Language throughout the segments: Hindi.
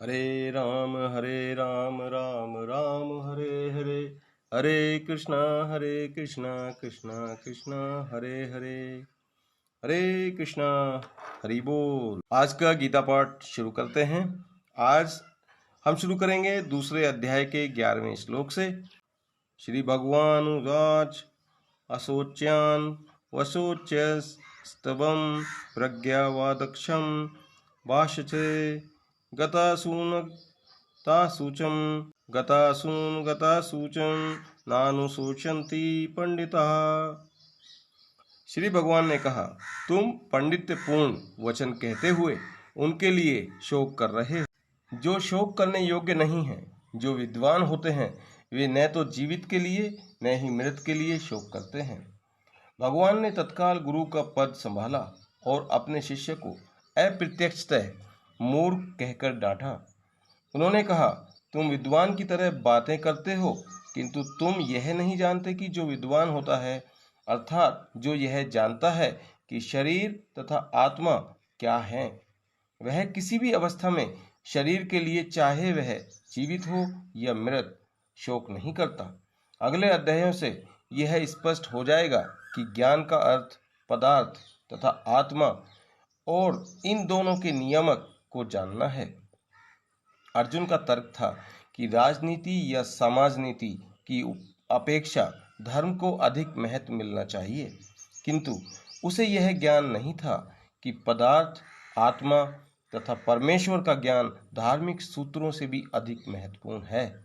हरे राम राम राम हरे हरे, हरे कृष्णा कृष्णा कृष्णा हरे हरे, हरे कृष्णा। हरि बोल। आज का गीता पाठ शुरू करते हैं। आज हम शुरू करेंगे दूसरे अध्याय के 11वें श्लोक से। श्री भगवान उवाच असोच्यान वसोच्यस्तवं प्रज्ञावादक्षं भाषते गतासूचं नानुशोचन्ति पंडिताः। श्री भगवान ने कहा, तुम पंडित्यपूर्ण वचन कहते हुए उनके लिए शोक कर रहे हो जो शोक करने योग्य नहीं है। जो विद्वान होते हैं वे न तो जीवित के लिए न ही मृत के लिए शोक करते हैं। भगवान ने तत्काल गुरु का पद संभाला और अपने शिष्य को अप्रत्यक्षतः मूर्ख कहकर डांटा। उन्होंने कहा, तुम विद्वान की तरह बातें करते हो, किंतु तुम यह नहीं जानते कि जो विद्वान होता है, अर्थात जो यह जानता है कि शरीर तथा आत्मा क्या है, वह किसी भी अवस्था में शरीर के लिए, चाहे वह जीवित हो या मृत, शोक नहीं करता। अगले अध्यायों से यह स्पष्ट हो जाएगा कि ज्ञान का अर्थ पदार्थ तथा आत्मा और इन दोनों के नियामक को जानना है। अर्जुन का तर्क था कि राजनीति या समाजनीति की अपेक्षा धर्म को अधिक महत्व मिलना चाहिए, किंतु उसे यह ज्ञान नहीं था कि पदार्थ, आत्मा तथा परमेश्वर का ज्ञान धार्मिक सूत्रों से भी अधिक महत्वपूर्ण है।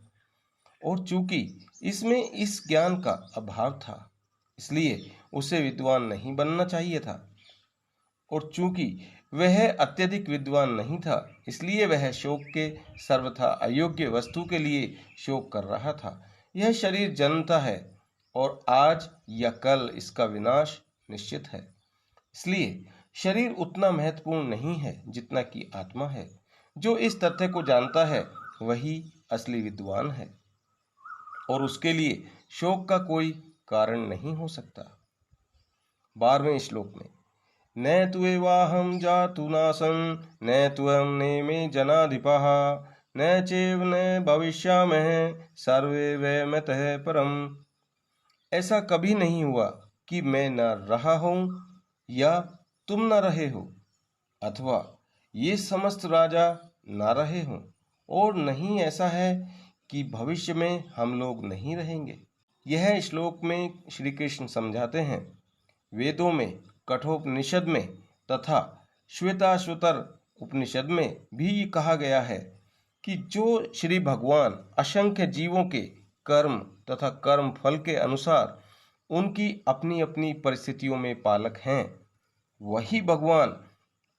और चूंकि इसमें इस ज्ञान का अभाव था, इसलिए उसे विद्वान नहीं बनना चाहिए था। और चूंकि वह अत्यधिक विद्वान नहीं था, इसलिए वह शोक के सर्वथा अयोग्य वस्तु के लिए शोक कर रहा था। यह शरीर जन्मता है और आज या कल इसका विनाश निश्चित है। इसलिए शरीर उतना महत्वपूर्ण नहीं है जितना कि आत्मा है। जो इस तथ्य को जानता है वही असली विद्वान है और उसके लिए शोक का कोई कारण नहीं हो सकता। 12वें श्लोक में, न त्वेवाहं जातु नासं न त्वं नेमे जनाधिपः न चैव न भविष्यामः सर्वे वयमतः परम। ऐसा कभी नहीं हुआ कि मैं न रहा हूं या तुम न रहे हो, अथवा ये समस्त राजा न रहे हों, और नहीं ऐसा है कि भविष्य में हम लोग नहीं रहेंगे। यह श्लोक में श्री कृष्ण समझाते हैं, वेदों में, कठोपनिषद में तथा श्वेताश्वतर उपनिषद में भी कहा गया है कि जो श्री भगवान असंख्य जीवों के कर्म तथा कर्म फल के अनुसार उनकी अपनी अपनी परिस्थितियों में पालक हैं, वही भगवान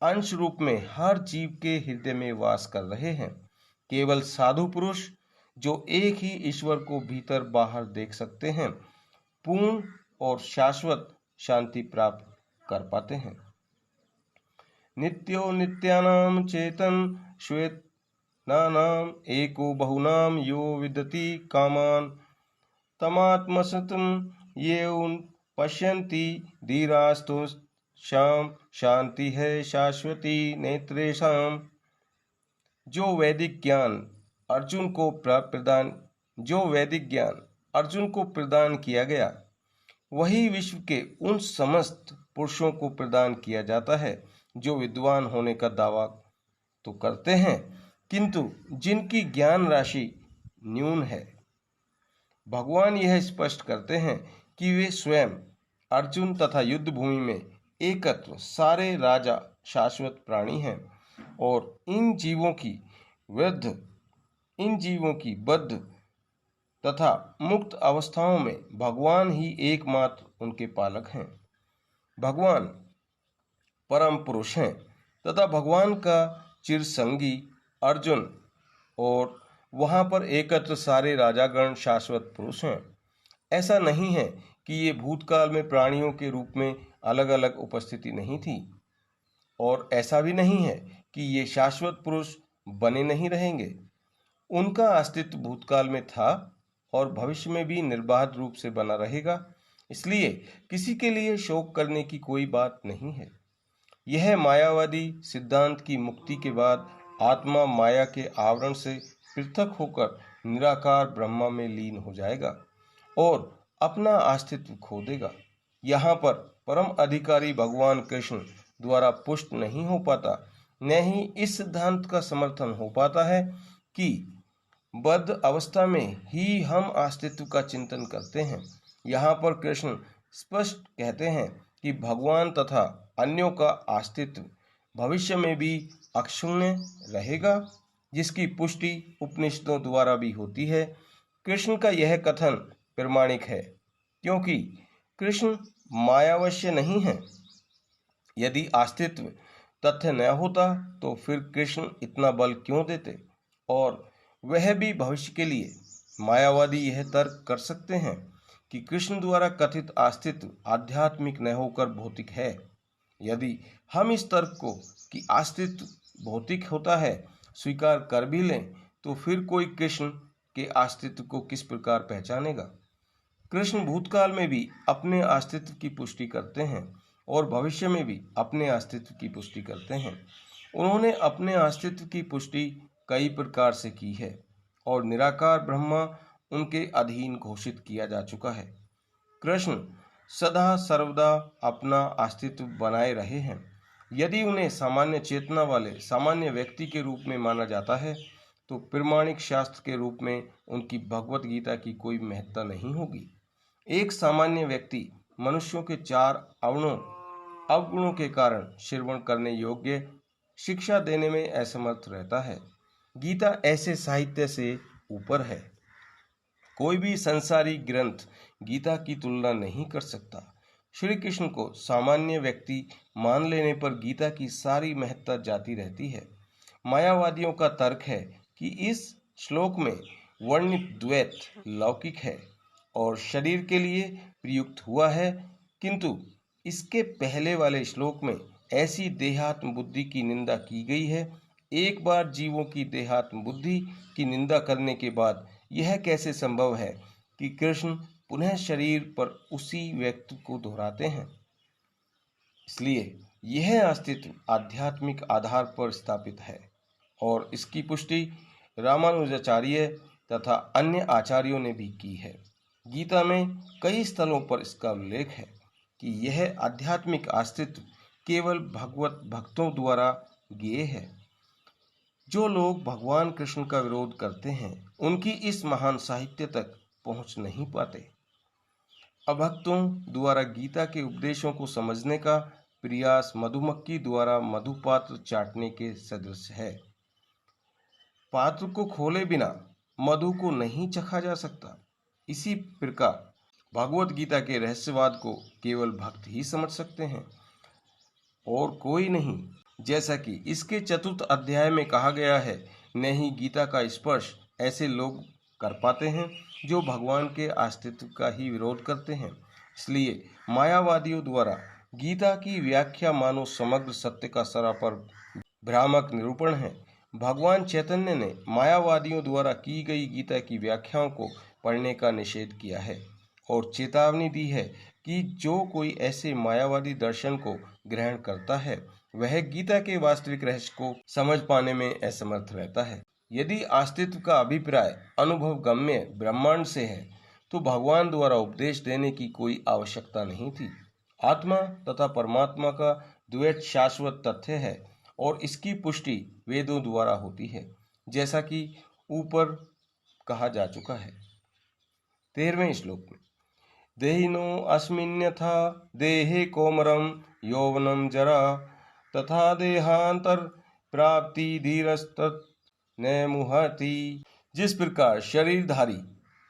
अंश रूप में हर जीव के हृदय में वास कर रहे हैं। केवल साधु पुरुष जो एक ही ईश्वर को भीतर बाहर देख सकते हैं, पूर्ण और शाश्वत शांति प्राप्त कर पाते हैं। नित्यो नित्यानां चेतन श्वेतानां एको बहुनां यो विदति कामान् तमात्मसतं ये पश्यन्ति धीरास्तु शांति है शाश्वती नेत्रेषाम्। जो वैदिक ज्ञान अर्जुन को प्रदान किया गया, वही विश्व के उन समस्त पुरुषों को प्रदान किया जाता है जो विद्वान होने का दावा तो करते हैं, किंतु जिनकी ज्ञान राशि न्यून है। भगवान यह स्पष्ट करते हैं कि वे स्वयं, अर्जुन तथा युद्ध भूमि में एकत्र सारे राजा शाश्वत प्राणी हैं और इन जीवों की बद्ध तथा मुक्त अवस्थाओं में भगवान ही एकमात्र उनके पालक हैं। भगवान परम पुरुष हैं तथा भगवान का चिरसंगी अर्जुन और वहां पर एकत्र सारे राजागण शाश्वत पुरुष हैं। ऐसा नहीं है कि ये भूतकाल में प्राणियों के रूप में अलग अलग उपस्थिति नहीं थी, और ऐसा भी नहीं है कि ये शाश्वत पुरुष बने नहीं रहेंगे। उनका अस्तित्व भूतकाल में था और भविष्य में भी निर्बाध रूप से बना रहेगा। इसलिए किसी के लिए शोक करने की कोई बात नहीं है। यह मायावादी सिद्धांत की मुक्ति के बाद आत्मा माया के आवरण से पृथक होकर निराकार ब्रह्मा में लीन हो जाएगा और अपना अस्तित्व खो देगा। यहाँ पर परम अधिकारी भगवान कृष्ण द्वारा पुष्ट नहीं हो पाता, न ही इस सिद्धांत का समर्थन हो पाता है कि बद्ध अवस्था में ही हम अस्तित्व का चिंतन करते हैं। यहाँ पर कृष्ण स्पष्ट कहते हैं कि भगवान तथा अन्यों का अस्तित्व भविष्य में भी अक्षुण्ण रहेगा, जिसकी पुष्टि उपनिषदों द्वारा भी होती है। कृष्ण का यह कथन प्रमाणिक है, क्योंकि कृष्ण मायावश्य नहीं है। यदि अस्तित्व तथ्य न होता तो फिर कृष्ण इतना बल क्यों देते, और वह भी भविष्य के लिए। मायावादी यह तर्क कर सकते हैं कि कृष्ण द्वारा कथित अस्तित्व आध्यात्मिक न होकर भौतिक है। यदि हम इस तर्क को कि अस्तित्व भौतिक होता है स्वीकार कर भी लें, तो फिर कोई कृष्ण के अस्तित्व को किस प्रकार पहचानेगा। कृष्ण भूतकाल में भी अपने अस्तित्व की पुष्टि करते हैं और भविष्य में भी अपने अस्तित्व की पुष्टि करते हैं। उन्होंने अपने अस्तित्व की पुष्टि कई प्रकार से की है और निराकार ब्रह्मा उनके अधीन घोषित किया जा चुका है। कृष्ण सदा सर्वदा अपना अस्तित्व बनाए रहे हैं। यदि उन्हें सामान्य चेतना वाले सामान्य व्यक्ति के रूप में माना जाता है, तो प्रमाणिक शास्त्र के रूप में उनकी भगवत गीता की कोई महत्ता नहीं होगी। एक सामान्य व्यक्ति मनुष्यों के 4 अवगुणों के कारण श्रवण करने योग्य शिक्षा देने में असमर्थ रहता है। गीता ऐसे साहित्य से ऊपर है। कोई भी संसारी ग्रंथ गीता की तुलना नहीं कर सकता। श्री कृष्ण को सामान्य व्यक्ति मान लेने पर गीता की सारी महत्ता जाती रहती है। मायावादियों का तर्क है कि इस श्लोक में वर्णित द्वैत लौकिक है और शरीर के लिए प्रयुक्त हुआ है, किंतु इसके पहले वाले श्लोक में ऐसी देहात्म बुद्धि की निंदा की गई है। एक बार जीवों की देहात्म बुद्धि की निंदा करने के बाद यह कैसे संभव है कि कृष्ण पुनः शरीर पर उसी व्यक्ति को दोहराते हैं। इसलिए यह अस्तित्व आध्यात्मिक आधार पर स्थापित है और इसकी पुष्टि रामानुजाचार्य तथा अन्य आचार्यों ने भी की है। गीता में कई स्थलों पर इसका उल्लेख है कि यह आध्यात्मिक अस्तित्व केवल भगवत भक्तों द्वारा ज्ञेय है। जो लोग भगवान कृष्ण का विरोध करते हैं, उनकी इस महान साहित्य तक पहुंच नहीं पाते। अभक्तों द्वारा गीता के उपदेशों को समझने का प्रयास मधुमक्खी द्वारा मधुपात्र चाटने के सदृश है। पात्र को खोले बिना मधु को नहीं चखा जा सकता। इसी प्रकार भगवत गीता के रहस्यवाद को केवल भक्त ही समझ सकते हैं और कोई नहीं। जैसा कि इसके 4th अध्याय में कहा गया है, न ही गीता का स्पर्श ऐसे लोग कर पाते हैं जो भगवान के अस्तित्व का ही विरोध करते हैं। इसलिए मायावादियों द्वारा गीता की व्याख्या मानो समग्र सत्य का सरापर भ्रामक निरूपण है। भगवान चैतन्य ने मायावादियों द्वारा की गई गीता की व्याख्याओं को पढ़ने का निषेध किया है और चेतावनी दी है कि जो कोई ऐसे मायावादी दर्शन को ग्रहण करता है, वह गीता के वास्तविक रहस्य को समझ पाने में असमर्थ रहता है। यदि अस्तित्व का अभिप्राय अनुभव गम्य ब्रह्मांड से है, तो भगवान द्वारा उपदेश देने की कोई आवश्यकता नहीं थी। आत्मा तथा परमात्मा का द्वैत शाश्वत तथ्य है और इसकी पुष्टि वेदों द्वारा होती है, जैसा कि ऊपर कहा जा चुका है। 13वें श्लोक में देहिनो अस्मिन्यथा देहे कोमरम यौवनम जरा तथा देहांतर प्राप्ति धीरस्तत् न मुहति। जिस प्रकार शरीरधारी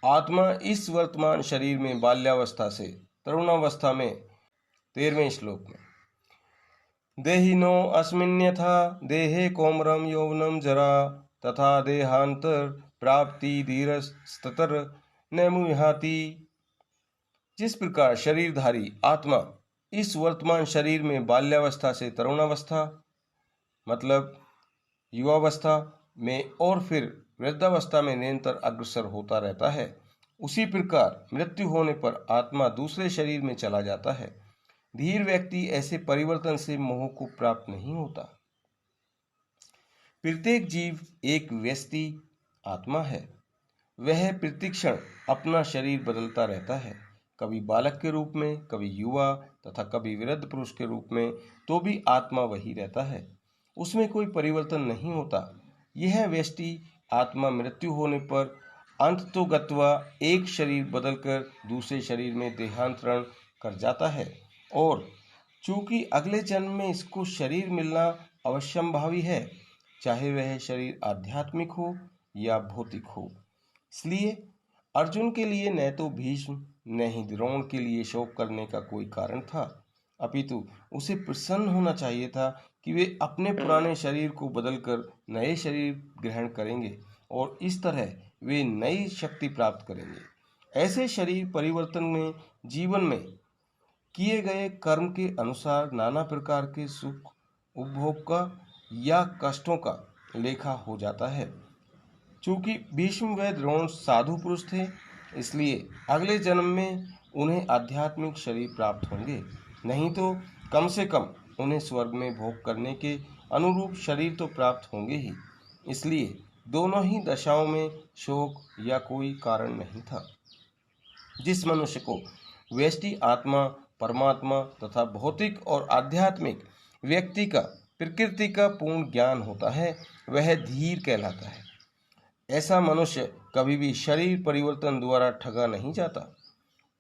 आत्मा इस वर्तमान शरीर में बाल्यावस्था से तरुणावस्था में 13वें श्लोक में देहिनो अस्मिन्यथा देहे कोमरम यौवनम जरा तथा देहांतर प्राप्ति धीरस्ततर न मुहति। जिस प्रकार शरीरधारी आत्मा इस वर्तमान शरीर में बाल्यावस्था से तरुणावस्था मतलब युवावस्था में और फिर वृद्धावस्था में निरंतर अग्रसर होता रहता है, उसी प्रकार मृत्यु होने पर आत्मा दूसरे शरीर में चला जाता है। धीर व्यक्ति ऐसे परिवर्तन से मोह को प्राप्त नहीं होता। प्रत्येक जीव एक व्यष्टि आत्मा है। वह प्रतिक्षण अपना शरीर बदलता रहता है, कभी बालक के रूप में, कभी युवा तथा कभी वृद्ध पुरुष के रूप में, तो भी आत्मा वही रहता है, उसमें कोई परिवर्तन नहीं होता। यह व्यष्टि आत्मा मृत्यु होने पर अंततोगत्वा एक शरीर बदलकर दूसरे शरीर में देहांतरण कर जाता है, और चूंकि अगले जन्म में इसको शरीर मिलना अवश्यंभावी है, चाहे वह शरीर आध्यात्मिक हो या भौतिक हो। इसलिए अर्जुन के लिए न तो भीष्म न ही द्रोण के लिए शोक करने का कोई कारण था, अपितु उसे प्रसन्न होना चाहिए था कि वे अपने पुराने शरीर को बदलकर नए शरीर ग्रहण करेंगे और इस तरह वे नई शक्ति प्राप्त करेंगे। ऐसे शरीर परिवर्तन में जीवन में किए गए कर्म के अनुसार नाना प्रकार के सुख उपभोग का या कष्टों का लेखा हो जाता है। चूंकि भीष्म व द्रोण साधु पुरुष थे, इसलिए अगले जन्म में उन्हें आध्यात्मिक शरीर प्राप्त होंगे, नहीं तो कम से कम उन्हें स्वर्ग में भोग करने के अनुरूप शरीर तो प्राप्त होंगे ही। इसलिए दोनों ही दशाओं में शोक या कोई कारण नहीं था। जिस मनुष्य को व्यष्टि आत्मा, परमात्मा तथा भौतिक और आध्यात्मिक व्यक्ति का प्रकृति का पूर्ण ज्ञान होता है, वह धीर कहलाता है। ऐसा मनुष्य कभी भी शरीर परिवर्तन द्वारा ठगा नहीं जाता।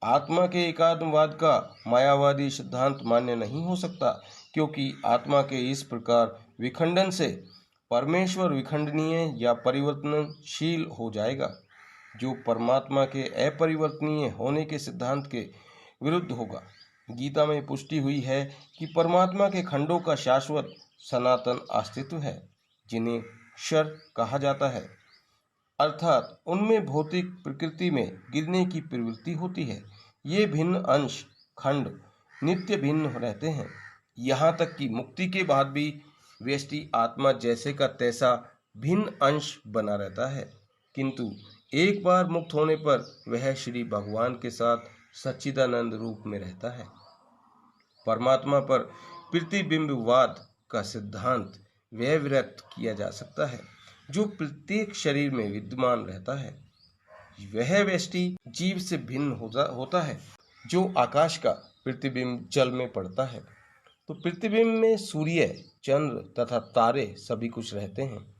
आत्मा के एकात्मवाद का मायावादी सिद्धांत मान्य नहीं हो सकता, क्योंकि आत्मा के इस प्रकार विखंडन से परमेश्वर विखंडनीय या परिवर्तनशील हो जाएगा, जो परमात्मा के अपरिवर्तनीय होने के सिद्धांत के विरुद्ध होगा। गीता में पुष्टि हुई है कि परमात्मा के खंडों का शाश्वत सनातन अस्तित्व है, जिन्हें क्षर कहा जाता है, अर्थात उनमें भौतिक प्रकृति में गिरने की प्रवृत्ति होती है। ये भिन्न अंश खंड नित्य भिन्न रहते हैं, यहाँ तक कि मुक्ति के बाद भी व्यष्टि आत्मा जैसे का तैसा भिन्न अंश बना रहता है, किंतु एक बार मुक्त होने पर वह श्री भगवान के साथ सच्चिदानंद रूप में रहता है। परमात्मा पर प्रतिबिंबवाद का सिद्धांत वह व्यक्त किया जा सकता है जो प्रत्येक शरीर में विद्यमान रहता है। वह व्यष्टि जीव से भिन्न होता है, जो आकाश का प्रतिबिंब जल में पड़ता है। तो प्रतिबिंब में सूर्य, चंद्र तथा तारे सभी कुछ रहते हैं।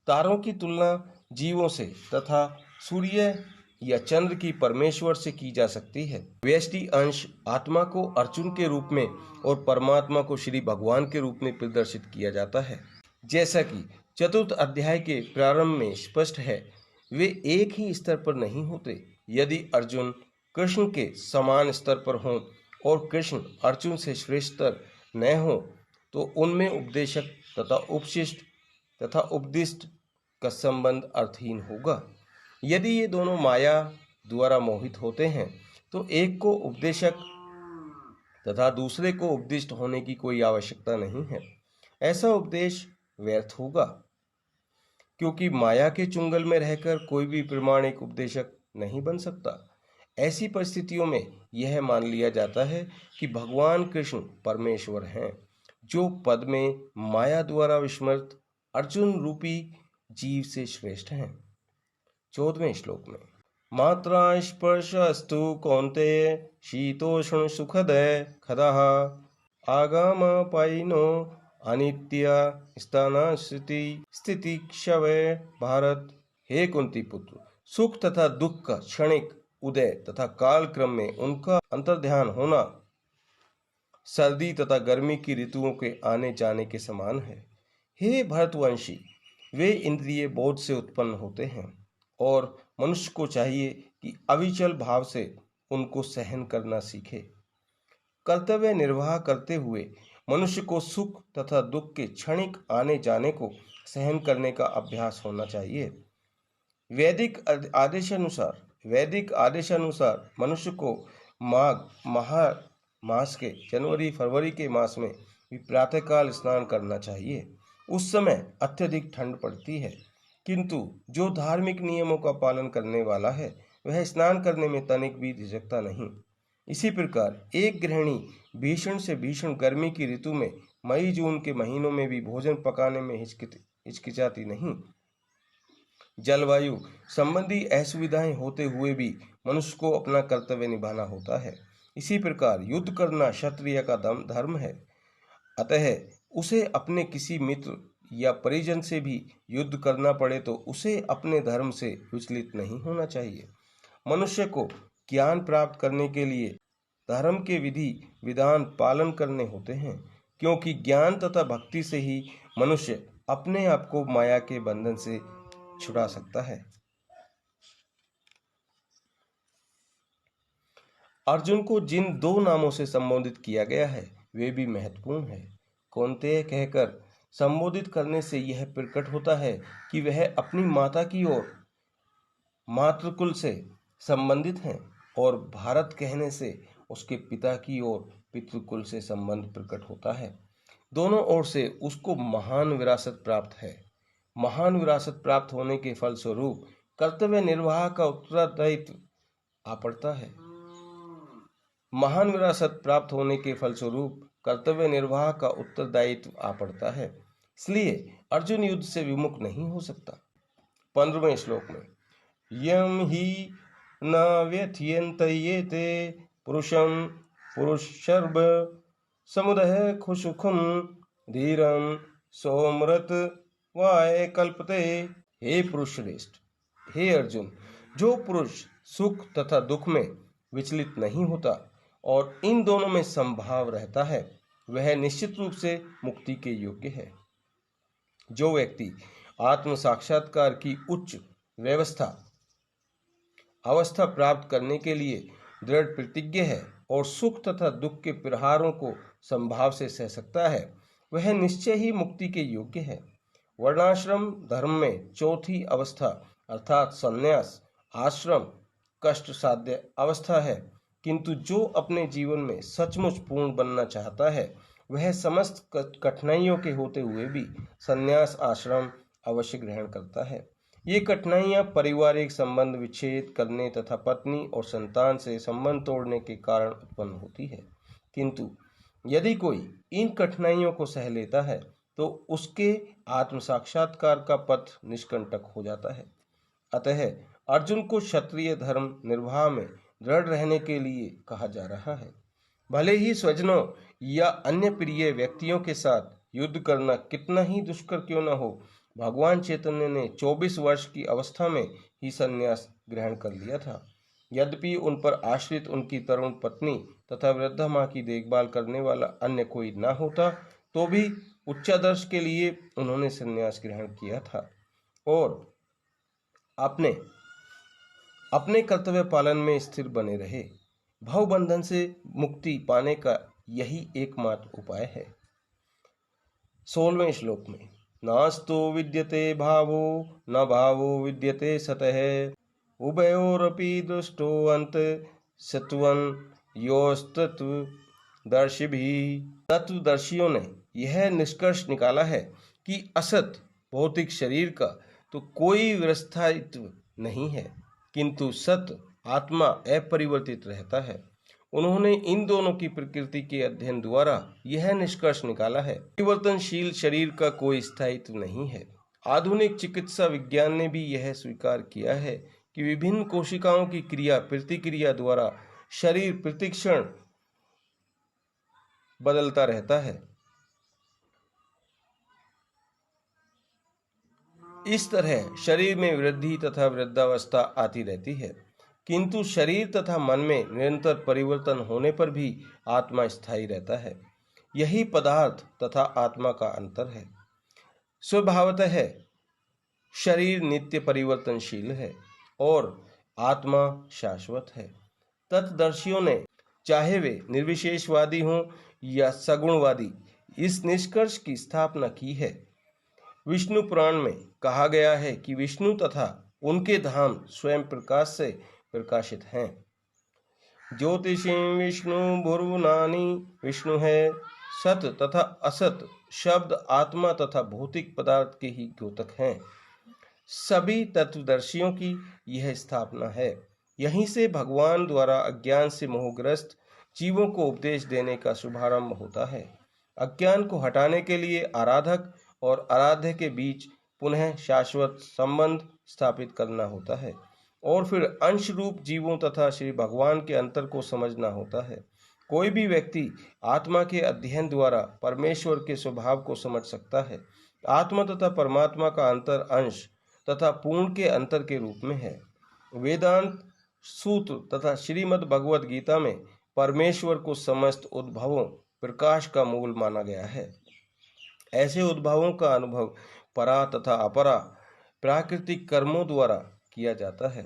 तारों की तुलना जीवों से तथा सूर्य या चंद्र की परमेश्वर से की जा सकती है। व्यष्टि अंश आत्मा को अर्जुन के रूप में और परमात्मा को श्री भगवान के रूप में प्रदर्शित किया जाता है। जैसा कि चतुर्थ अध्याय के प्रारंभ में स्पष्ट है, वे एक ही स्तर पर नहीं होते। यदि अर्जुन कृष्ण के समान स्तर पर हों और कृष्ण अर्जुन से श्रेष्ठतर न हो, तो उनमें उपदेशक तथा उपशिष्ट तथा उपदिष्ट का संबंध अर्थहीन होगा। यदि ये दोनों माया द्वारा मोहित होते हैं, तो एक को उपदेशक तथा दूसरे को उपदिष्ट होने की कोई आवश्यकता नहीं है। ऐसा उपदेश व्यर्थ होगा, क्योंकि माया के चुंगल में रहकर कोई भी प्रामाणिक उपदेशक नहीं बन सकता। ऐसी परिस्थितियों में यह मान लिया जाता है कि भगवान कृष्ण परमेश्वर हैं, जो पद में माया द्वारा विस्मृत अर्जुन रूपी जीव से श्रेष्ठ हैं। 14वें श्लोक में मात्रा स्पर्शस्तु कौन्तेय शीतोष्ण सुखद खदः आगमपायिनो अनित्य स्थानस्थिति स्थिति क्षय। भारत, हे कुंती पुत्र, सुख तथा दुख का क्षणिक उदय तथा काल क्रम में उनका अंतर्ध्यान होना सर्दी तथा गर्मी की ऋतुओं के आने जाने के समान है। हे भरतवंशी, वे इंद्रिय बोध से उत्पन्न होते हैं और मनुष्य को चाहिए कि अविचल भाव से उनको सहन करना सीखे। कर्तव्य निर्वाह करते हुए मनुष्य को सुख तथा दुख के क्षणिक आने जाने को सहन करने का अभ्यास होना चाहिए। वैदिक आदेशानुसार मनुष्य को माघ मास के जनवरी फरवरी के मास में भी प्रातःकाल स्नान करना चाहिए। उस समय अत्यधिक ठंड पड़ती है, किंतु जो धार्मिक नियमों का पालन करने वाला है वह स्नान करने में तनिक भी झिझकता नहीं। इसी प्रकार एक गृहिणी भीषण से भीषण गर्मी की ऋतु में मई जून के महीनों में भी भोजन पकाने में हिचकिचाती नहीं। जलवायु संबंधी असुविधाएं होते हुए भी मनुष्य को अपना कर्तव्य निभाना होता है। इसी प्रकार युद्ध करना क्षत्रिय का धर्म है। अतः उसे अपने किसी मित्र या परिजन से भी युद्ध करना पड़े तो उसे अपने धर्म से विचलित नहीं होना चाहिए। मनुष्य को ज्ञान प्राप्त करने के लिए धर्म के विधि विधान पालन करने होते हैं, क्योंकि ज्ञान तथा भक्ति से ही मनुष्य अपने आप को माया के बंधन से छुड़ा सकता है। अर्जुन को जिन दो नामों से संबोधित किया गया है वे भी महत्वपूर्ण है। कौन्तेय कहकर संबोधित करने से यह प्रकट होता है कि वह अपनी माता की ओर मातृकुल से संबंधित हैं, और भारत कहने से उसके पिता की ओर पितृकुल से संबंध प्रकट होता है। दोनों ओर से उसको महान विरासत प्राप्त है। महान विरासत प्राप्त होने के फलस्वरूप कर्तव्य निर्वाह का उत्तरदायित्व आ पड़ता है। महान विरासत प्राप्त होने के फलस्वरूप कर्तव्य निर्वाह का उत्तरदायित्व आ पड़ता है। इसलिए अर्जुन युद्ध से विमुख नहीं हो सकता। 15वें श्लोक में यम ही न व्यथयन्त्येते पुरुषं पुरुषर्व समुदय खुशुखम धीरम सोमृत वाय कल्पते। हे पुरुष श्रेष्ठ, हे अर्जुन, जो पुरुष सुख तथा दुख में विचलित नहीं होता और इन दोनों में संभाव रहता है वह निश्चित रूप से मुक्ति के योग्य है। जो व्यक्ति आत्म साक्षात्कार की उच्च अवस्था प्राप्त करने के लिए दृढ़ प्रतिज्ञ है और सुख तथा दुख के प्रहारों को संभाव से सह सकता है वह निश्चय ही मुक्ति के योग्य है। वर्णाश्रम धर्म में चौथी अवस्था अर्थात संन्यास आश्रम कष्ट साध्य अवस्था है, किंतु जो अपने जीवन में सचमुच पूर्ण बनना चाहता है वह समस्त कठिनाइयों के होते हुए भी संन्यास आश्रम अवश्य ग्रहण करता है। ये कठिनाइयां पारिवारिक संबंध विच्छेद करने तथा पत्नी और संतान से संबंध तोड़ने के कारण उत्पन्न होती है, किंतु यदि कोई इन कठिनाइयों को सह लेता है तो उसके आत्म साक्षात्कार का पथ निष्कंटक हो जाता है। अतः अर्जुन को क्षत्रिय धर्म निर्वाह में दृढ़ रहने के लिए कहा जा रहा है। भले ही स्वजनों या अन्य प्रिय व्यक्तियों के साथ युद्ध करना कितना ही दुष्कर क्यों न हो, भगवान चैतन्य ने 24 वर्ष की अवस्था में ही संन्यास ग्रहण कर लिया था। यद्यपि उन पर आश्रित उनकी तरुण पत्नी तथा वृद्धा माँ की देखभाल करने वाला अन्य कोई न होता तो भी उच्चादर्श के लिए उन्होंने संन्यास ग्रहण किया था और अपने कर्तव्य पालन में स्थिर बने रहे। भवबंधन से मुक्ति पाने का यही एकमात्र उपाय है। 16वें श्लोक में नास्तो विद्यते भावो न भावो विद्यते सतः उभयोरपि दृष्टो अंत सत्वं योस्तत्वदर्शिभिः। तत्वदर्शियों ने यह निष्कर्ष निकाला है कि असत भौतिक शरीर का तो कोई विस्थायित्व नहीं है, किंतु सत आत्मा अपरिवर्तित रहता है। उन्होंने इन दोनों की प्रकृति के अध्ययन द्वारा यह निष्कर्ष निकाला है परिवर्तनशील शरीर का कोई स्थायित्व नहीं है। आधुनिक चिकित्सा विज्ञान ने भी यह स्वीकार किया है कि विभिन्न कोशिकाओं की क्रिया प्रतिक्रिया द्वारा शरीर प्रतिक्षण बदलता रहता है। इस तरह शरीर में वृद्धि तथा वृद्धावस्था आती रहती है, किंतु शरीर तथा मन में निरंतर परिवर्तन होने पर भी आत्मा स्थायी रहता है। यही पदार्थ तथा आत्मा का अंतर है। स्वभावतः शरीर नित्य परिवर्तनशील है और आत्मा शाश्वत है। तत्दर्शियों ने चाहे वे निर्विशेषवादी हों या सगुणवादी इस निष्कर्ष की स्थापना की है। विष्णु पुराण में कहा गया है कि विष्णु तथा उनके धाम स्वयं प्रकाश से प्रकाशित हैं। ज्योतिषी विष्णु भुर्भुनानि विष्णु है। सत तथा असत शब्द आत्मा तथा भौतिक पदार्थ के ही द्योतक हैं। सभी तत्वदर्शियों की यह स्थापना है। यहीं से भगवान द्वारा अज्ञान से मोहग्रस्त जीवों को उपदेश देने का शुभारंभ होता है। अज्ञान को हटाने के लिए आराधक और आराध्य के बीच पुनः शाश्वत संबंध स्थापित करना होता है और फिर अंश रूप जीवों तथा श्री भगवान के अंतर को समझना होता है। कोई भी व्यक्ति आत्मा के अध्ययन द्वारा परमेश्वर के स्वभाव को समझ सकता है। आत्मा तथा परमात्मा का अंतर अंश तथा पूर्ण के अंतर के रूप में है। वेदांत सूत्र तथा श्रीमद् भगवद गीता में परमेश्वर को समस्त उद्भवों प्रकाश का मूल माना गया है। ऐसे उद्भवों का अनुभव परा तथा अपरा प्राकृतिक कर्मों द्वारा किया जाता है।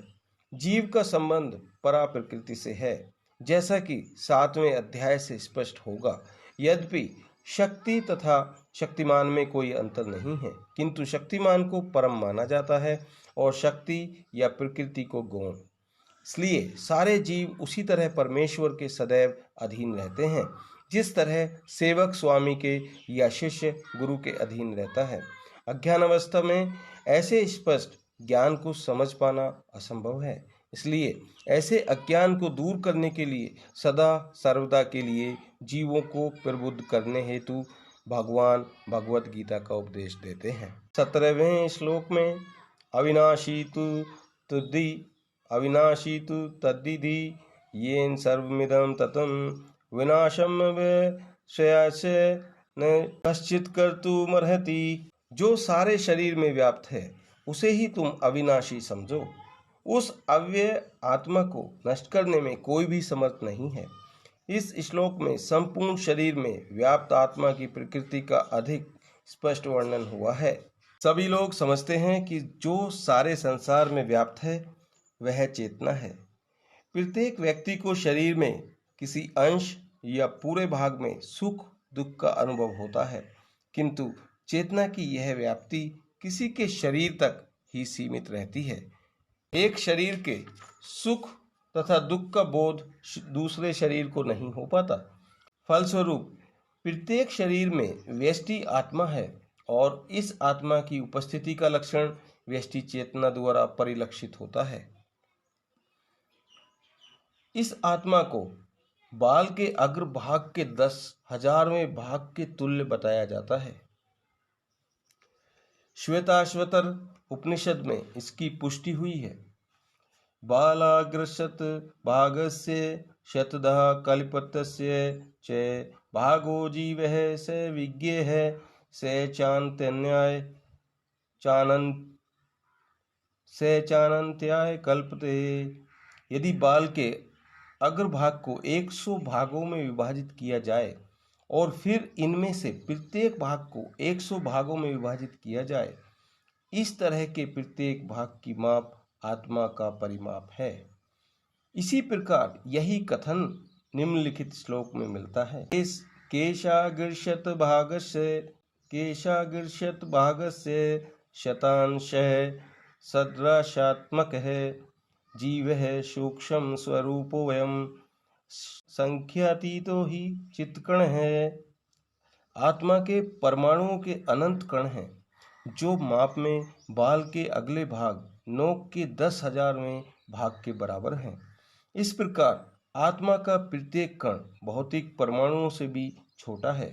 जीव का संबंध परा प्रकृति से है, जैसा कि 7वें अध्याय से स्पष्ट होगा। यद्यपि शक्ति तथा शक्तिमान में कोई अंतर नहीं है, किंतु शक्तिमान को परम माना जाता है और शक्ति या प्रकृति को गौण। इसलिए सारे जीव उसी तरह परमेश्वर के सदैव अधीन रहते हैं, जिस तरह सेवक स्वामी के या शिष्य गुरु के अधीन रहता है। अज्ञान अवस्था में ऐसे स्पष्ट ज्ञान को समझ पाना असंभव है। इसलिए ऐसे अज्ञान को दूर करने के लिए सदा सर्वदा के लिए जीवों को प्रबुद्ध करने हेतु भगवान भगवत गीता का उपदेश देते हैं। 17वें श्लोक में अविनाशी तु तद्विधि येन सर्वमिदं ततं विनाशम व्यशयास्य न कश्चित् कर्तुमर्हति। जो सारे शरीर में व्याप्त है उसे ही तुम अविनाशी समझो। उस अव्यय आत्मा को नष्ट करने में कोई भी समर्थ नहीं है। इस श्लोक में संपूर्ण शरीर में व्याप्त आत्मा की प्रकृति का अधिक स्पष्ट वर्णन हुआ है। सभी लोग समझते हैं कि जो सारे संसार में व्याप्त है वह चेतना है। प्रत्येक व्यक्ति को शरीर में किसी अंश या पूरे भाग में सुख दुख का अनुभव होता है, किंतु चेतना की यह व्याप्ति किसी के शरीर तक ही सीमित रहती है। एक शरीर के सुख तथा दुख का बोध दूसरे शरीर को नहीं हो पाता। फलस्वरूप प्रत्येक शरीर में व्यष्टि आत्मा है और इस आत्मा की उपस्थिति का लक्षण व्यष्टि चेतना द्वारा परिलक्षित होता है। इस आत्मा को बाल के अग्र भाग के 10,000वें भाग के तुल्य बताया जाता है। श्वेताश्वतर उपनिषद में इसकी पुष्टि हुई है। बालाग्रशत भागस्य शतदः कल्पतस्य च भागो जीवः स विज्ञेः स चानन्त्याय कल्पते। यदि बाल के अग्रभाग को 100 भागों में विभाजित किया जाए और फिर इनमें से प्रत्येक भाग को 100 भागों में विभाजित किया जाए, इस तरह के प्रत्येक भाग की माप आत्मा का परिमाप है। इसी प्रकार यही कथन निम्नलिखित श्लोक में मिलता है। केशागीर्षत भागस्य शतांशः सदृशात्मकः जीवः सूक्ष्म स्वरूपो वयम् संख्यातीतो ही चित्कण है। आत्मा के परमाणुओं के अनंत कण हैं, जो माप में बाल के अगले भाग नोक के 10,000वें भाग के बराबर हैं। इस प्रकार आत्मा का प्रत्येक कण भौतिक परमाणुओं से भी छोटा है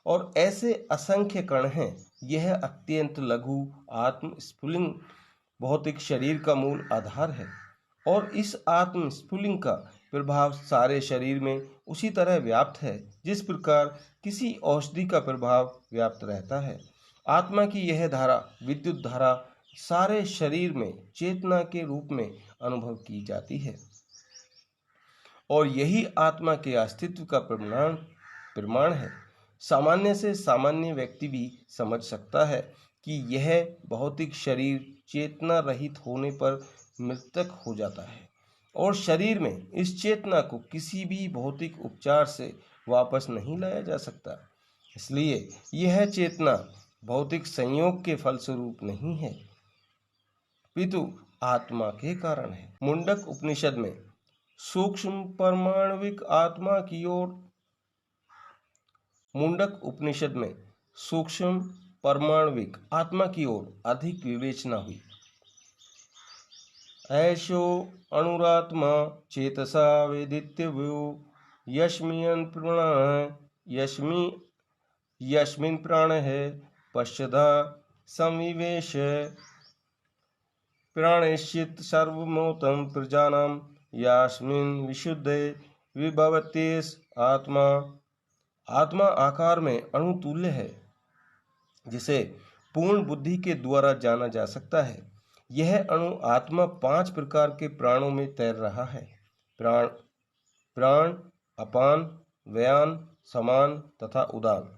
और ऐसे असंख्य कण हैं। यह अत्यंत लघु आत्म स्फुलिंग भौतिक शरीर का मूल आधार है और इस आत्म स्फुलिंग का प्रभाव सारे शरीर में उसी तरह व्याप्त है जिस प्रकार किसी औषधि का प्रभाव व्याप्त रहता है। आत्मा की यह धारा, विद्युत धारा, सारे शरीर में चेतना के रूप में अनुभव की जाती है और यही आत्मा के अस्तित्व का प्रमाण है। सामान्य से सामान्य व्यक्ति भी समझ सकता है कि यह भौतिक शरीर चेतना रहित होने पर मृतक हो जाता है और शरीर में इस चेतना को किसी भी भौतिक उपचार से वापस नहीं लाया जा सकता। इसलिए यह चेतना भौतिक संयोग के फलस्वरूप नहीं है, पितु आत्मा के कारण है। मुंडक उपनिषद में सूक्ष्म परमाणविक आत्मा की ओर अधिक विवेचना हुई। ऐशो अणुरात्मा चेतसा वेदितव्यो यस्मिन् प्राणः पश्यदा संविवेश प्राणेश्चित् सर्वमोतं प्रजानां यास्मिन् विशुद्धे विभवत्येष आत्मा। आत्मा आकार में अणुतुल्य है, जिसे पूर्ण बुद्धि के द्वारा जाना जा सकता है। यह अणु आत्मा 5 प्रकार के प्राणों में तैर रहा है। प्राण, प्राण, अपान, व्यान, समान तथा उदान।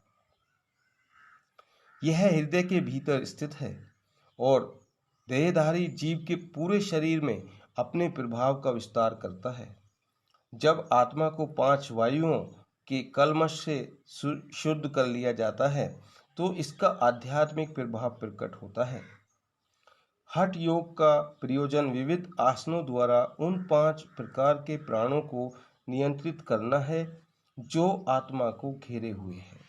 यह हृदय के भीतर स्थित है और देहधारी जीव के पूरे शरीर में अपने प्रभाव का विस्तार करता है। जब आत्मा को 5 वायुओं के कल्मश से शुद्ध कर लिया जाता है तो इसका आध्यात्मिक प्रभाव प्रकट होता है। हठ योग का प्रयोजन विविध आसनों द्वारा उन 5 प्रकार के प्राणों को नियंत्रित करना है जो आत्मा को घेरे हुए है।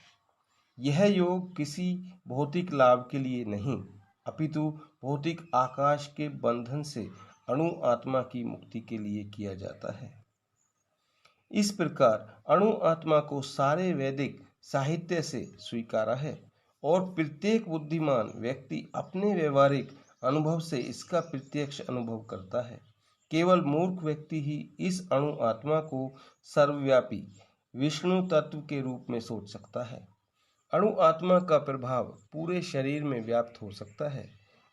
यह योग किसी भौतिक लाभ के लिए नहीं, अपितु भौतिक आकाश के बंधन से अणु आत्मा की मुक्ति के लिए किया जाता है। इस प्रकार अणु आत्मा को सारे वैदिक साहित्य से स्वीकारा है और प्रत्येक बुद्धिमान व्यक्ति अपने व्यवहारिक अनुभव से इसका प्रत्यक्ष अनुभव करता है। केवल मूर्ख व्यक्ति ही इस अणु आत्मा को सर्वव्यापी विष्णु तत्व के रूप में सोच सकता है। अणु आत्मा का प्रभाव पूरे शरीर में व्याप्त हो सकता है।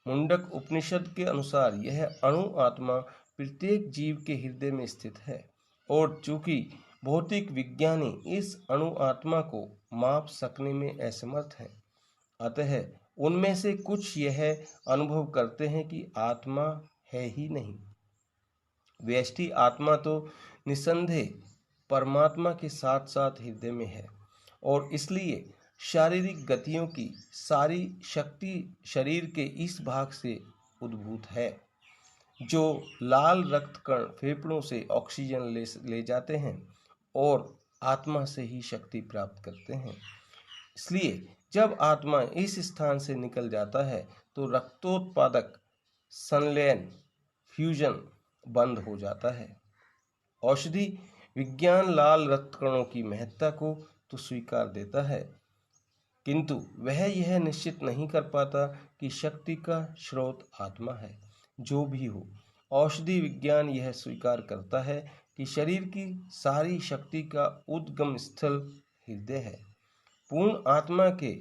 मुंडक उपनिषद के अनुसार यह अणु आत्मा प्रत्येक जीव के हृदय में स्थित है और चूंकि भौतिक विज्ञानी इस अणु आत्मा को माप सकने में असमर्थ हैं, अतः उनमें से कुछ यह अनुभव करते हैं कि आत्मा है ही नहीं। व्यष्टि आत्मा तो निसंदेह परमात्मा के साथ साथ हृदय में है और इसलिए शारीरिक गतियों की सारी शक्ति शरीर के इस भाग से उद्भूत है। जो लाल रक्त कण फेफड़ों से ऑक्सीजन ले जाते हैं और आत्मा से ही शक्ति प्राप्त करते हैं। इसलिए जब आत्मा इस स्थान से निकल जाता है तो रक्तोत्पादक संलयन फ्यूजन बंद हो जाता है। औषधि विज्ञान लाल रक्त कणों की महत्ता को तो स्वीकार देता है, किंतु वह यह निश्चित नहीं कर पाता कि शक्ति का स्रोत आत्मा है। जो भी हो, औषधि विज्ञान यह स्वीकार करता है कि शरीर की सारी शक्ति का उद्गम स्थल हृदय है। पूर्ण आत्मा के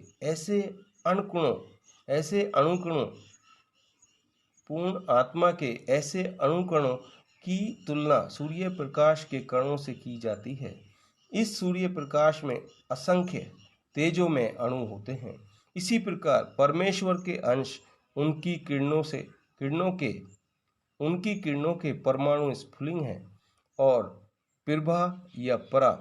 ऐसे अणुकणों की तुलना सूर्य प्रकाश के कणों से की जाती है। इस सूर्य प्रकाश में असंख्य तेजोमय अणु होते हैं। इसी प्रकार परमेश्वर के अंश उनकी किरणों के परमाणु स्फुलिंग हैं और प्रभा या परा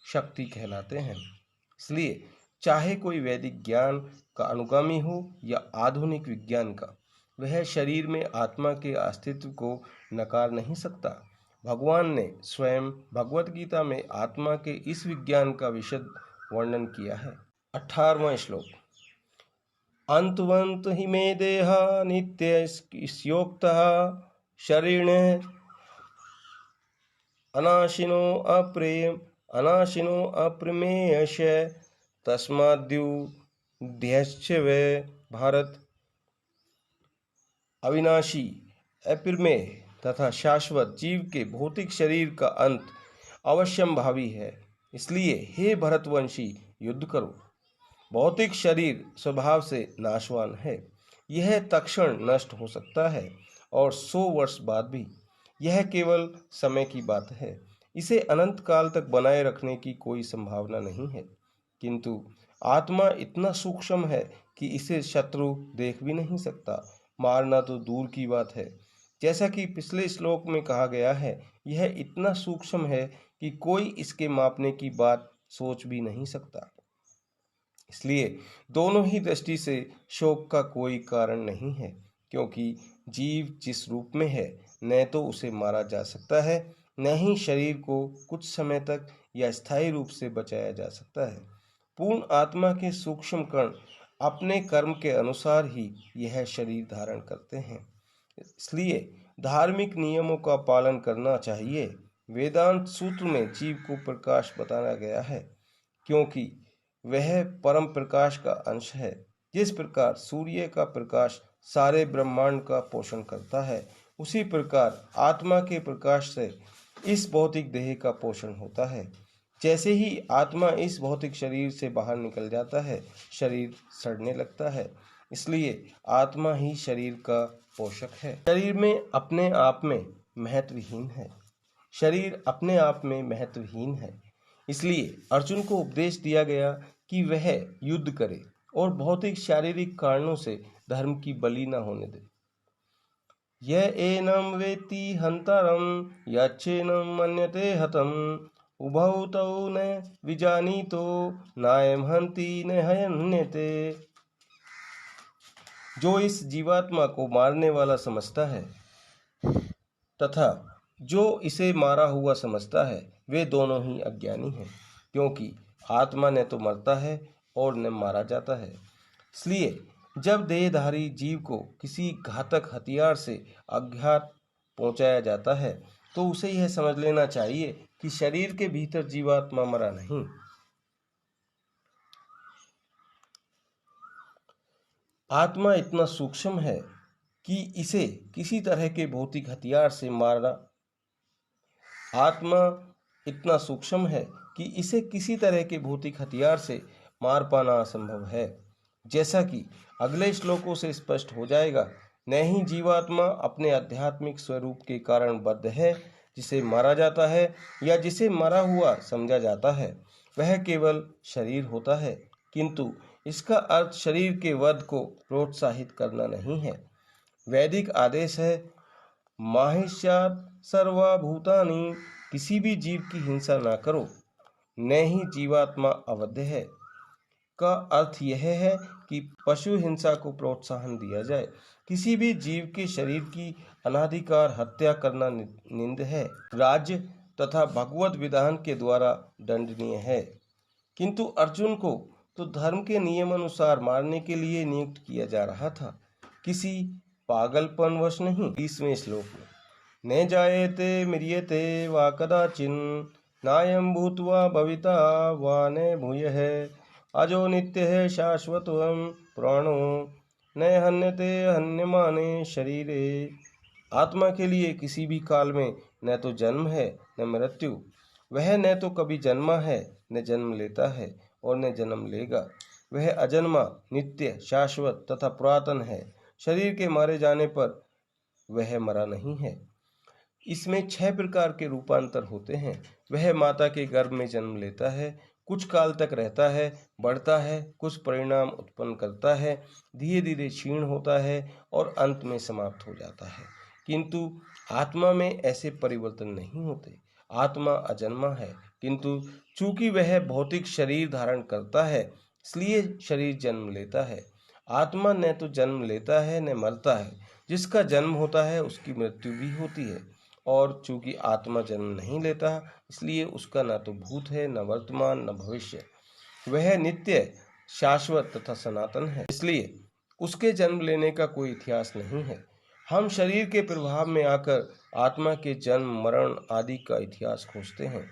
शक्ति कहलाते हैं। इसलिए चाहे कोई वैदिक ज्ञान का अनुगामी हो या आधुनिक विज्ञान का, वह शरीर में आत्मा के अस्तित्व को नकार नहीं सकता। भगवान ने स्वयं भगवत गीता में आत्मा के इस विज्ञान का विशद वर्णन किया है। 18वां श्लोक। अंतवंत हि मे देह नित्यस्योक्तः शरीर अनाशिनो अप्रमेयश तस्माद्युध्यश्च वे। भारत, अविनाशी, अप्रमेय तथा शाश्वत जीव के भौतिक शरीर का अंत अवश्यंभावी है। इसलिए हे भरतवंशी, युद्ध करो। भौतिक शरीर स्वभाव से नाशवान है। यह तत्क्षण नष्ट हो सकता है और 100 वर्ष बाद भी। यह केवल समय की बात है। इसे अनंत काल तक बनाए रखने की कोई संभावना नहीं है। किंतु आत्मा इतना सूक्ष्म है कि इसे शत्रु देख भी नहीं सकता, मारना तो दूर की बात है। जैसा कि पिछले श्लोक में कहा गया है, यह इतना सूक्ष्म है कि कोई इसके मापने की बात सोच भी नहीं सकता। इसलिए दोनों ही दृष्टि से शोक का कोई कारण नहीं है, क्योंकि जीव जिस रूप में है, न तो उसे मारा जा सकता है, न ही शरीर को कुछ समय तक या स्थायी रूप से बचाया जा सकता है। पूर्ण आत्मा के सूक्ष्म कण अपने कर्म के अनुसार ही यह शरीर धारण करते हैं। इसलिए धार्मिक नियमों का पालन करना चाहिए। वेदांत सूत्र में जीव को प्रकाश बताया गया है, क्योंकि वह परम प्रकाश का अंश है। जिस प्रकार सूर्य का प्रकाश सारे ब्रह्मांड का पोषण करता है, उसी प्रकार आत्मा के प्रकाश से इस भौतिक देह का पोषण होता है। जैसे ही आत्मा इस भौतिक शरीर से बाहर निकल जाता है, शरीर सड़ने लगता है। इसलिए आत्मा ही शरीर का पोषक है। शरीर में अपने आप में महत्वहीन है। शरीर अपने आप में महत्वहीन है। इसलिए अर्जुन को उपदेश दिया गया कि वह युद्ध करे और भौतिक शारीरिक कारणों से धर्म की बलि न होने दे। यह एनम वेत्ति हंतरम यच्छेनम मन्यते हतम उभौ तौ न विजानीतो नायम हन्ति न हन्यते। जो इस जीवात्मा को मारने वाला समझता है तथा जो इसे मारा हुआ समझता है, वे दोनों ही अज्ञानी हैं, क्योंकि आत्मा न तो मरता है और न मारा जाता है। इसलिए जब देहधारी जीव को किसी घातक हथियार से आघात पहुंचाया जाता है, तो उसे यह समझ लेना चाहिए कि शरीर के भीतर जीवात्मा मरा नहीं। आत्मा इतना सूक्ष्म है कि इसे किसी तरह के भौतिक हथियार से मारना आत्मा इतना सूक्ष्म है कि इसे किसी तरह के भौतिक हथियार से मार पाना असंभव है। जैसा कि अगले श्लोकों से स्पष्ट हो जाएगा, न ही जीवात्मा अपने आध्यात्मिक स्वरूप के कारण बद्ध है, जिसे मारा जाता है या जिसे मरा हुआ समझा जाता है। वह केवल शरीर होता है, किंतु इसका अर्थ शरीर के वध को प्रोत्साहित करना नहीं है। वैदिक आदेश है, माहिष्यात् सर्वभूतानि, किसी भी जीव की हिंसा ना करो। न ही जीवात्मा अवध्य है का अर्थ यह है कि पशु हिंसा को प्रोत्साहन दिया जाए। किसी भी जीव के शरीर की अनाधिकार हत्या करना निंद है, राज्य तथा भगवत विधान के द्वारा दंडनीय है। किंतु अर्जुन को तो धर्म के नियम अनुसार मारने के लिए नियुक्त किया जा रहा था, किसी पागलपनवश नहीं। 20वें श्लोक में न जायते म्रियते वा कदाचिन नायं भूत्वा भविता वा न भूयः अजो नित्यः शाश्वतोऽयं प्राणो न हन्यते हन्यमाने शरीरे। आत्मा के लिए किसी भी काल में न तो जन्म है न मृत्यु। वह न तो कभी जन्मा है न जन्म लेता है और न जन्म लेगा। वह अजन्मा, नित्य, शाश्वत तथा पुरातन है। शरीर के मारे जाने पर वह मरा नहीं है। इसमें 6 प्रकार के रूपांतर होते हैं। वह माता के गर्भ में जन्म लेता है, कुछ काल तक रहता है, बढ़ता है, कुछ परिणाम उत्पन्न करता है, धीरे धीरे क्षीण होता है और अंत में समाप्त हो जाता है। किंतु आत्मा में ऐसे परिवर्तन नहीं होते। आत्मा अजन्मा है, किंतु चूंकि वह भौतिक शरीर धारण करता है, इसलिए शरीर जन्म लेता है। आत्मा न तो जन्म लेता है न मरता है। जिसका जन्म होता है उसकी मृत्यु भी होती है। और चूंकि आत्मा जन्म नहीं लेता, इसलिए उसका न तो भूत है, न वर्तमान, न भविष्य। वह नित्य, शाश्वत तथा सनातन है, इसलिए उसके जन्म लेने का कोई इतिहास नहीं है। हम शरीर के प्रभाव में आकर आत्मा के जन्म, मरण आदि का इतिहास खोजते हैं।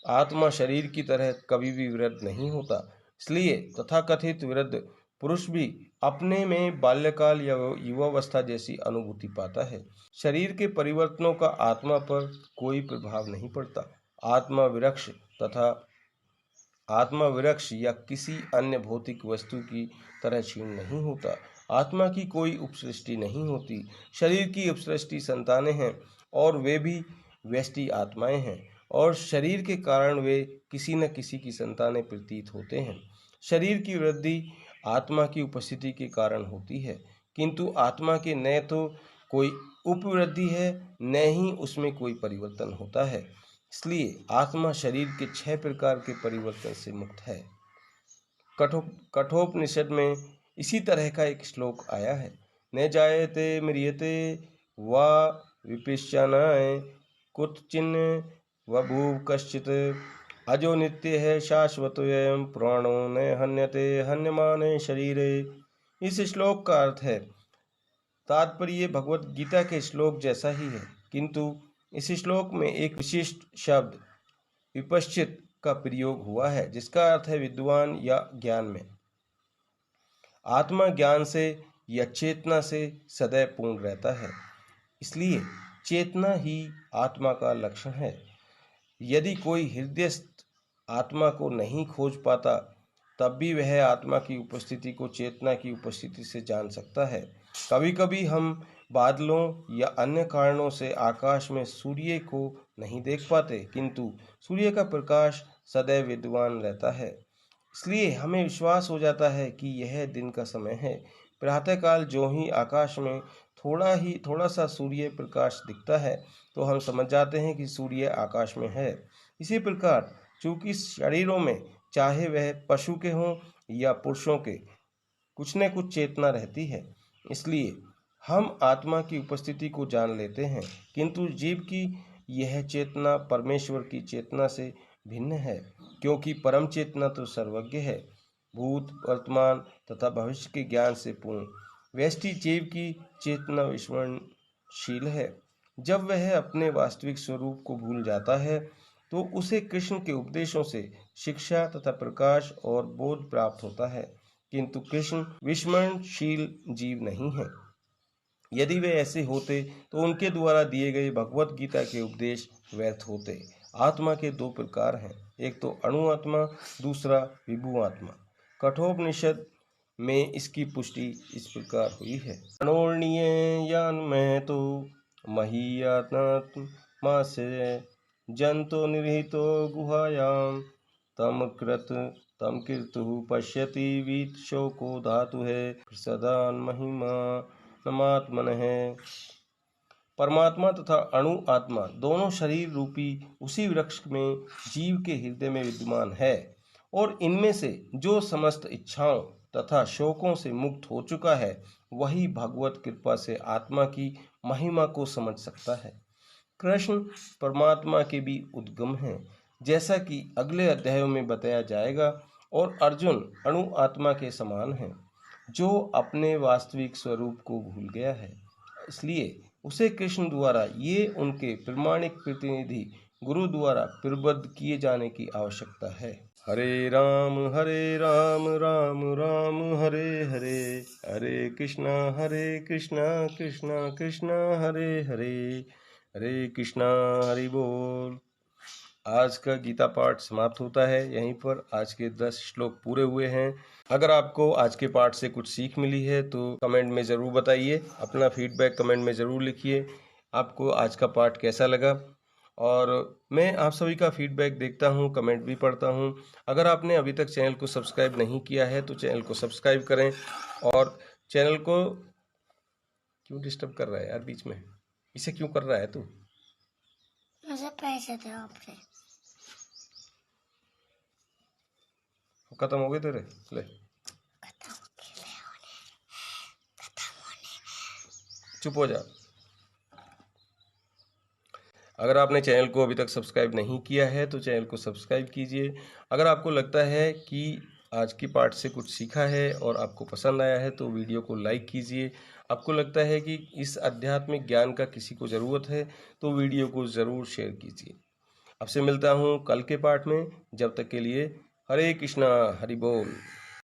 आत्मा शरीर की तरह कभी भी वृद्ध नहीं होता। इसलिए तथाकथित वृद्ध पुरुष भी अपने में बाल्यकाल या युवावस्था जैसी अनुभूति पाता है। शरीर के परिवर्तनों का आत्मा पर कोई प्रभाव नहीं पड़ता। आत्मा वृक्ष या किसी अन्य भौतिक वस्तु की तरह क्षीण नहीं होता। आत्मा की कोई उपसृष्टि नहीं होती। शरीर की उपसृष्टि संतानें हैं और वे भी व्यष्टि आत्माएं हैं, और शरीर के कारण वे किसी न किसी की संतानें प्रतीत होते हैं। शरीर की वृद्धि आत्मा की उपस्थिति के कारण होती है, किंतु आत्मा के न तो कोई उपवृद्धि है, न ही उसमें कोई परिवर्तन होता है। इसलिए आत्मा शरीर के 6 प्रकार के परिवर्तन से मुक्त है। कठोपनिषद में इसी तरह का एक श्लोक आया है, न जायते म्रियते वा विपिश्यनाय कुतचिन्न बभूव कश्चित् अजो नित्य है शाश्वतोऽयं प्राणो न हन्यते हन्यमाने शरीरे। इस श्लोक का अर्थ है, तात्पर्य भगवत गीता के श्लोक जैसा ही है, किंतु इस श्लोक में एक विशिष्ट शब्द विपश्चित का प्रयोग हुआ है, जिसका अर्थ है विद्वान या ज्ञान में। आत्मा ज्ञान से या चेतना से सदैव पूर्ण रहता है। इसलिए चेतना ही आत्मा का लक्षण है। यदि कोई हृदयस्थ आत्मा को नहीं खोज पाता, तब भी वह आत्मा की उपस्थिति को चेतना की उपस्थिति से जान सकता है। कभी कभी हम बादलों या अन्य कारणों से आकाश में सूर्य को नहीं देख पाते, किंतु सूर्य का प्रकाश सदैव विद्यमान रहता है। इसलिए हमें विश्वास हो जाता है कि यह दिन का समय है। प्रातःकाल जो ही आकाश में थोड़ा सा सूर्य प्रकाश दिखता है, तो हम समझ जाते हैं कि सूर्य आकाश में है। इसी प्रकार चूंकि शरीरों में, चाहे वह पशु के हों या पुरुषों के, कुछ न कुछ चेतना रहती है, इसलिए हम आत्मा की उपस्थिति को जान लेते हैं। किंतु जीव की यह चेतना परमेश्वर की चेतना से भिन्न है, क्योंकि परम चेतना तो सर्वज्ञ है, भूत, वर्तमान तथा भविष्य के ज्ञान से पूर्ण। व्यष्टि जीव की चेतना विस्मरणशील है। जब वह अपने वास्तविक स्वरूप को भूल जाता है, तो उसे कृष्ण के उपदेशों से शिक्षा तथा प्रकाश और बोध प्राप्त होता है। किंतु कृष्ण विस्मरणशील जीव नहीं है। यदि वे ऐसे होते तो उनके द्वारा दिए गए भगवत गीता के उपदेश व्यर्थ होते। आत्मा के दो प्रकार हैं, एक तो अणु आत्मा, दूसरा विभु आत्मा। कठोपनिषद में इसकी पुष्टि इस प्रकार हुई है। अणोर्णीय यान में तो महीयात्मा से जंतो निरहितो गुहायाम तम कीर्तु पश्यति वीत शोको धातु है प्रसदान महिमा नमात्मन है। परमात्मा तथा अणु आत्मा दोनों शरीर रूपी उसी वृक्ष में जीव के हृदय में विद्यमान है, और इनमें से जो समस्त इच्छाओं तथा शोकों से मुक्त हो चुका है, वही भगवत कृपा से आत्मा की महिमा को समझ सकता है। कृष्ण परमात्मा के भी उद्गम हैं, जैसा कि अगले अध्यायों में बताया जाएगा, और अर्जुन अणु आत्मा के समान है, जो अपने वास्तविक स्वरूप को भूल गया है। इसलिए उसे कृष्ण द्वारा ये उनके प्रमाणिक प्रतिनिधि गुरु द्वारा प्रबुद्ध किए जाने की आवश्यकता है। हरे राम राम राम हरे हरे, हरे कृष्णा कृष्णा कृष्णा हरे हरे, हरे कृष्णा। हरि बोल। आज का गीता पाठ समाप्त होता है यहीं पर। आज के 10 श्लोक पूरे हुए हैं। अगर आपको आज के पाठ से कुछ सीख मिली है तो कमेंट में ज़रूर बताइए, अपना फीडबैक कमेंट में ज़रूर लिखिए। आपको आज का पाठ कैसा लगा, और मैं आप सभी का फीडबैक देखता हूं, कमेंट भी पढ़ता हूं। अगर आपने अभी तक चैनल को सब्सक्राइब नहीं किया है तो चैनल को सब्सक्राइब करें, और चैनल को क्यों डिस्टर्ब कर रहा है यार बीच में, इसे क्यों कर रहा है तू? मुझे पैसे दो आपसे। खत्म हो गए तेरे? ले चुप हो जा। अगर आपने चैनल को अभी तक सब्सक्राइब नहीं किया है तो चैनल को सब्सक्राइब कीजिए। अगर आपको लगता है कि आज की पाठ से कुछ सीखा है और आपको पसंद आया है तो वीडियो को लाइक कीजिए। आपको लगता है कि इस आध्यात्मिक ज्ञान का किसी को ज़रूरत है तो वीडियो को ज़रूर शेयर कीजिए। आपसे मिलता हूँ कल के पाठ में। जब तक के लिए हरे कृष्णा, हरि बोल।